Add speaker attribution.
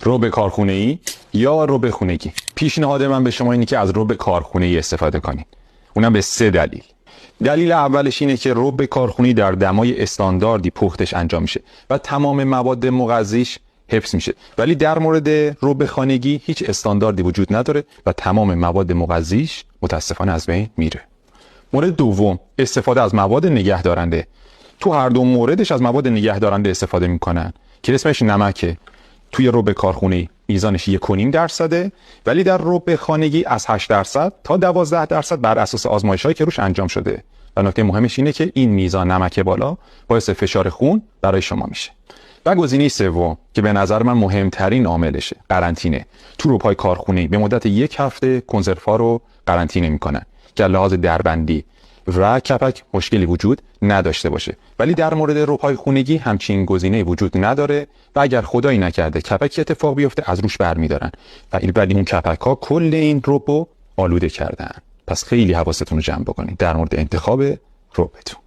Speaker 1: رب کارخونه‌ای یا رب خونگی. پیشنهاد من به شما اینه که از رب کارخونه‌ای استفاده کنید. اونم به 3 دلیل. دلیل اولش اینه که رب کارخونه‌ای در دمای استانداردی پختش انجام میشه و تمام مواد مغذیش حفظ میشه، ولی در مورد رب خانگی هیچ استانداردی وجود نداره و تمام مواد مغذیش متاسفانه از بین میره. مورد دوم، استفاده از مواد نگهدارنده. تو هر دو موردش از مواد نگهدارنده استفاده میکنن که اسمش نمکه. توی رب کارخونه‌ای میزانش 1.5%، ولی در رب خانگی از 8% تا 12% بر اساس آزمایش‌هایی که روش انجام شده. و نکته مهمش اینه که این میزان نمک بالا باعث فشار خون برای شما میشه. و گزینه سوم که به نظر من مهمترین عاملشه، قرنطینه. تو رب‌های کارخونه‌ای به مدت 1 هفته کنسروها رو قرنطینه میکنن که لحاظ دربندی و کپک مشکلی وجود نداشته باشه، ولی در مورد رب‌های خونگی همچین گزینه‌ای وجود نداره و اگر خدایی نکرده کپک اتفاق بیفته از روش برمی‌دارن و ولی اون کپک‌ها کل این رب رو آلوده کردن. پس خیلی حواستون رو جمع بکنید در مورد انتخاب ربتون.